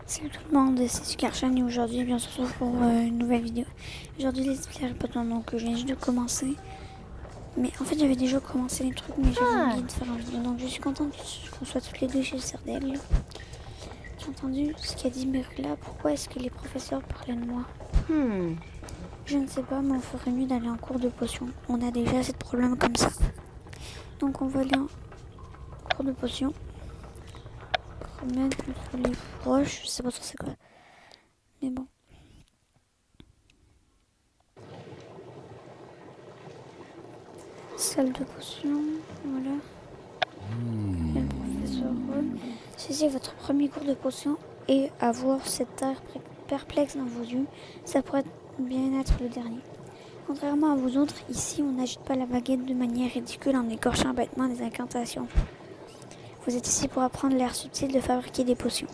Salut tout le monde, c'est Scarchan et aujourd'hui on se retrouve pour une nouvelle vidéo. Aujourd'hui les explications répondent donc je viens juste de commencer. Mais en fait j'avais déjà commencé les trucs mais j'avais oublié de faire une vidéo. Donc je suis contente qu'on soit toutes les deux chez Sardel. J'ai entendu ce qu'a dit Merla. Pourquoi est-ce que les professeurs parlaient de moi? Je ne sais pas, mais on ferait mieux d'aller en cours de potions. On a déjà assez de problèmes comme ça. Donc on va aller en cours de potions. Remède contre les roches, je sais pas trop c'est quoi. Mais bon. Salle de potions, voilà. Et le professeur Roll. Ceci est votre premier cours de potions et à voir cet air perplexe dans vos yeux, ça pourrait bien être le dernier. Contrairement à vous autres, ici on n'agite pas la baguette de manière ridicule en écorchant bêtement des incantations. Vous êtes ici pour apprendre l'art subtil de fabriquer des potions.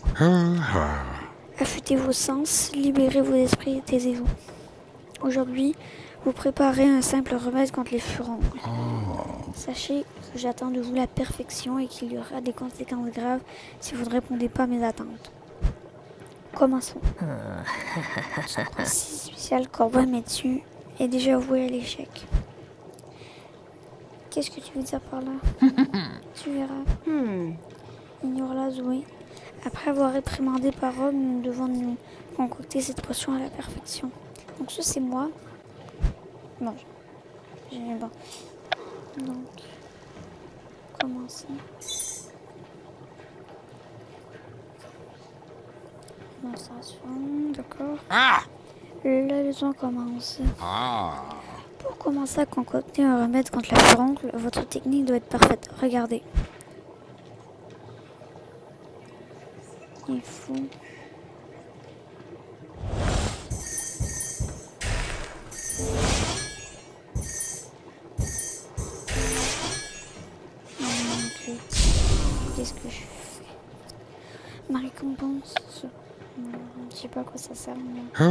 Affûtez vos sens, libérez vos esprits et taisez-vous. Aujourd'hui, vous préparez un simple remède contre les furoncles. Sachez que j'attends de vous la perfection et qu'il y aura des conséquences graves si vous ne répondez pas à mes attentes. Commençons. Son principe spécial Corbin Métu est déjà voué à l'échec. Qu'est-ce que tu veux dire par là? Tu verras. Ignore-la, Zoé. Après avoir réprimandé par Rogue, nous devons nous concocter cette potion à la perfection. Donc ça c'est moi. Bon. Bon. Donc, commencer. Démonstration, d'accord. La leçon commence. Pour commencer à concocter un remède contre la furoncle, votre technique doit être parfaite. Regardez. Il faut... Qu'est-ce que je fais? Ma récompense. Je sais pas à quoi ça sert. Mais...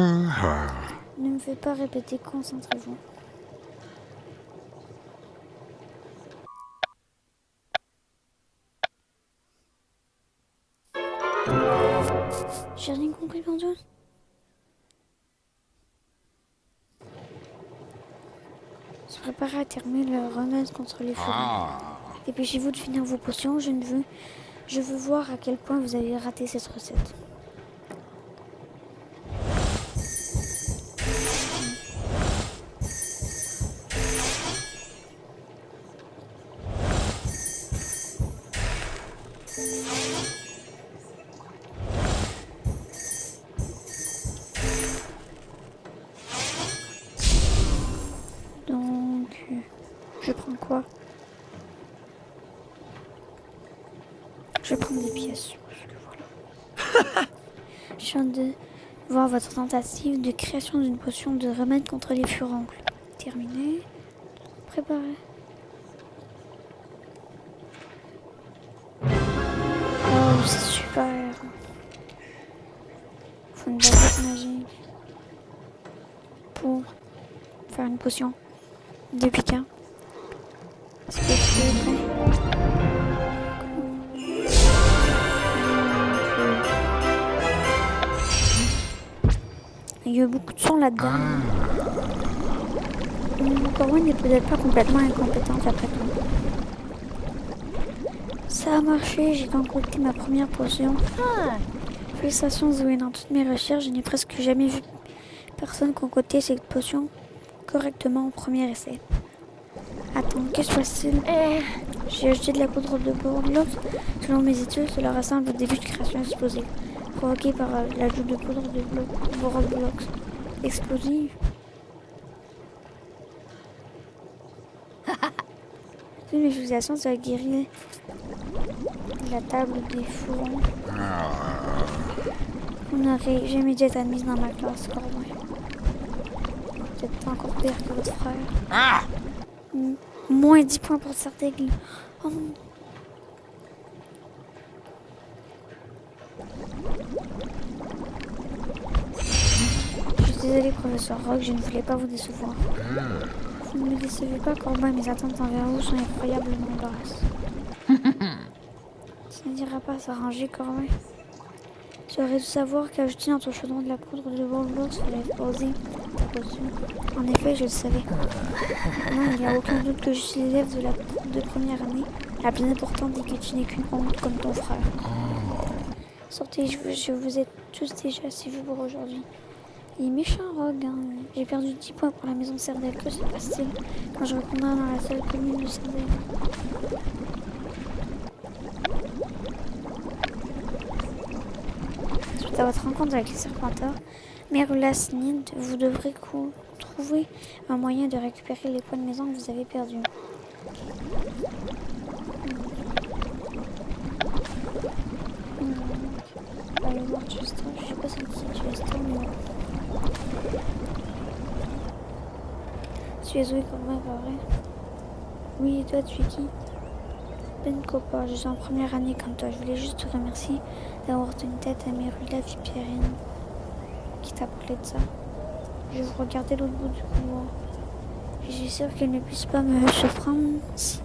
Ne me faites pas répéter, concentrez-vous. J'ai rien compris, mon Dieu. Se préparer à terminer le remède contre les furoncles. Dépêchez-vous de finir vos potions. Je veux voir à quel point vous avez raté cette recette. Donc, je prends quoi? Je prends des pièces. Voilà. Je viens de voir votre tentative de création d'une potion de remède contre les furoncles. Terminé. Préparé. Oh, c'est super. Faut une baguette magique pour faire une potion de piquant. Est-ce que je fais Il y a beaucoup de sons là-dedans. Corwin n'est peut-être pas complètement incompétente après tout. Ça a marché, j'ai concocté ma première potion. Félicitations Zoé, dans toutes mes recherches, je n'ai presque jamais vu personne concocter cette potion correctement au premier essai. Attends, que se passe-t-il? J'ai ajouté de la poudre de Bordeaux. Selon mes études, cela ressemble au début de création explosive, provoquée par l'ajout de poudre de Bordeaux explosive. Toutes mes fixations, ça a guéri la table des fourrons. Vous n'aurez jamais dû être admise dans ma classe, Corbin. Peut-être encore pire que votre frère. Moins 10 points pour Sardaigle. Oh mon Dieu. Je suis désolée, professeur Rogue, je ne voulais pas vous décevoir. Vous ne me décevez pas, Corbin, mes attentes envers vous sont incroyablement basses. Ça n'ira pas s'arranger, Corbin. Tu aurais dû savoir qu'ajouter dans ton chaudron de la poudre de Roblox ferait exploser ta potion. En effet, je le savais. Non, il n'y a aucun doute que je suis l'élève de première année, la plus importante et que tu n'es qu'une honte comme ton frère. Sortez, je vous ai tous déjà assez vus pour aujourd'hui. Il est méchant, Rogue. Hein. J'ai perdu 10 points pour la maison de Serdaigle. Que se passe-t-il quand je retournerai dans la salle commune de Serdaigle? Suite à votre rencontre avec les Serpenteurs, Merula Snid, vous devrez trouver un moyen de récupérer les points de maison que vous avez perdus. Allez voir Chester. Je sais pas si c'est Chester, mais... Tu es Zoé Corbin, pas vrai? Oui, et toi, tu es qui? Ben Coppa, je suis en première année comme toi. Je voulais juste te remercier d'avoir tenu tête à Merula Vipérine qui t'a parlé de ça. Je vous regardais l'autre bout du couloir. Je suis sûre qu'elle ne puisse pas me surprendre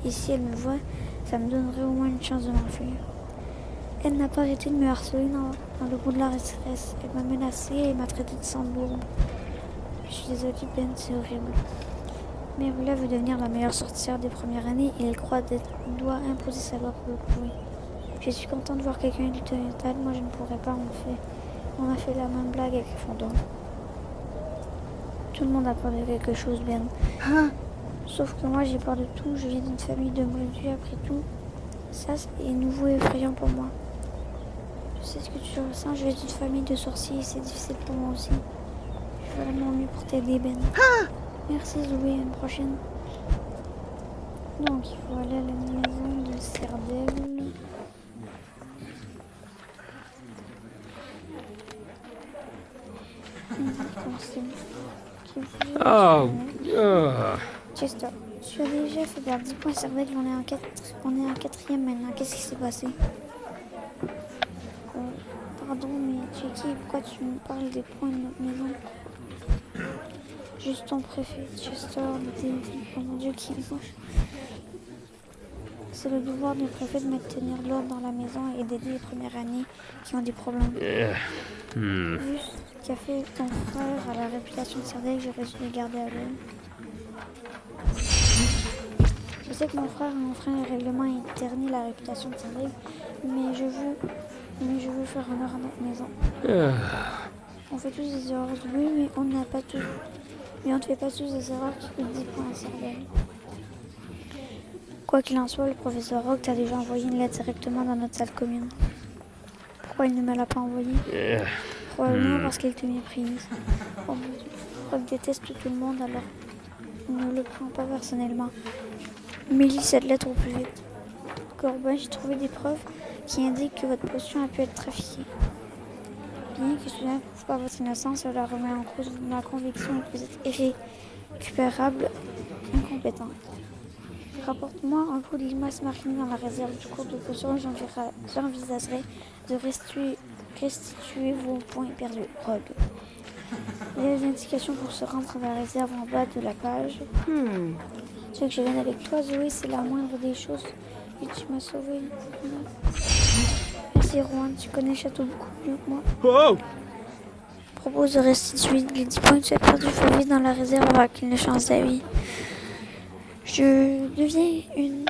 et si elle me voit, ça me donnerait au moins une chance de m'enfuir. Elle n'a pas arrêté de me harceler dans le bout de la stress. Elle m'a menacée et m'a traité de sans-bourbe. Je suis désolée, Ben, c'est horrible. Merula veut devenir la meilleure sorcière des premières années et elle croit qu'elle doit imposer sa loi pour le prouver. Je suis contente de voir quelqu'un du total. Moi, je ne pourrais pas. On m'a fait la même blague avec Fondon. Tout le monde a peur de quelque chose, Ben. Hein? Sauf que moi, j'ai peur de tout. Je viens d'une famille de moldus après tout. Ça, c'est nouveau et effrayant pour moi. Je sais ce que tu ressens. Je viens d'une famille de sorciers et c'est difficile pour moi aussi. Je ferai mon mieux pour t'aider, Ben. Hein? Merci, Zoé. À une prochaine. Donc, il faut aller à la maison de Serdaigle. Comment c'est? Chester, tu as déjà fait perdre 10 points à Serdaigle, on est en quatrième maintenant. Qu'est-ce qui s'est passé? Pardon, mais tu es qui et pourquoi tu me parles des points de notre maison? Juste ton préfet, Chester, oh mon Dieu, qui est moche. C'est le devoir du préfet de maintenir l'ordre dans la maison et d'aider les premières années qui ont des problèmes. Vu ce qu'a fait ton frère à la réputation de Serdaigle, j'aurais dû le garder à l'œil. Je sais que mon frère a enfreint les règlements et terni la réputation de Serdaigle, mais je veux faire honneur à notre maison. On fait tous des erreurs, oui, mais on ne fait pas tous des erreurs qui coûtent 10 points à Serdaigle. Quoi qu'il en soit, le professeur Rogue t'a déjà envoyé une lettre directement dans notre salle commune. Pourquoi il ne me l'a pas envoyée? Probablement parce qu'il te méprise. Oh mon Dieu. Rogue déteste tout le monde, alors ne le prends pas personnellement. Mais lis cette lettre au plus vite. Corbin, j'ai trouvé des preuves qui indiquent que votre potion a pu être trafiquée. Bien que cela ne prouve pas votre innocence, cela remet en cause ma conviction que vous êtes irrécupérable, incompétent. Rapporte-moi un pot de limace marinée dans la réserve du cours de potion. J'envisagerai de restituer vos points perdus. Rogue. Il y a des indications pour se rendre à la réserve en bas de la page. Tu veux que je vienne avec toi, Zoé? C'est la moindre des choses. Et tu m'as sauvé. Merci, Rowan. Tu connais le château beaucoup mieux que moi. Oh! Je propose de restituer les 10 points que tu as perdus. Faut vivre dans la réserve avec une chance d'avis. Je deviens une...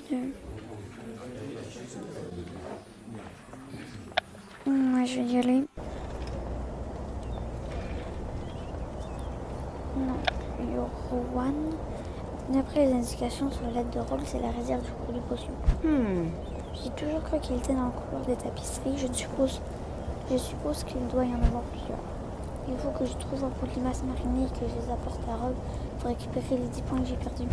Moi, je vais y aller. Non, Rowan. D'après les indications sur la lettre de Rogue, c'est la réserve du cours de potion. J'ai toujours cru qu'il était dans le couloir des tapisseries. Je suppose qu'il doit y en avoir plusieurs. Il faut que je trouve un pot de limace marinée et que je les apporte à Rogue pour récupérer les 10 points que j'ai perdus.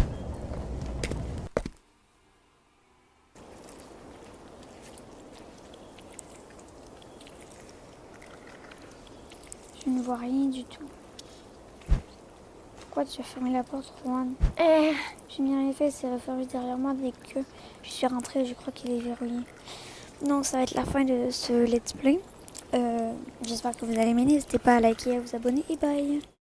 Je ne vois rien du tout. Pourquoi tu as fermé la porte, Rowan? J'ai bien fait, c'est refermé derrière moi dès que je suis rentrée. Je crois qu'il est verrouillé. Donc ça va être la fin de ce let's play. J'espère que vous allez m'aider. N'hésitez pas à liker et à vous abonner et bye.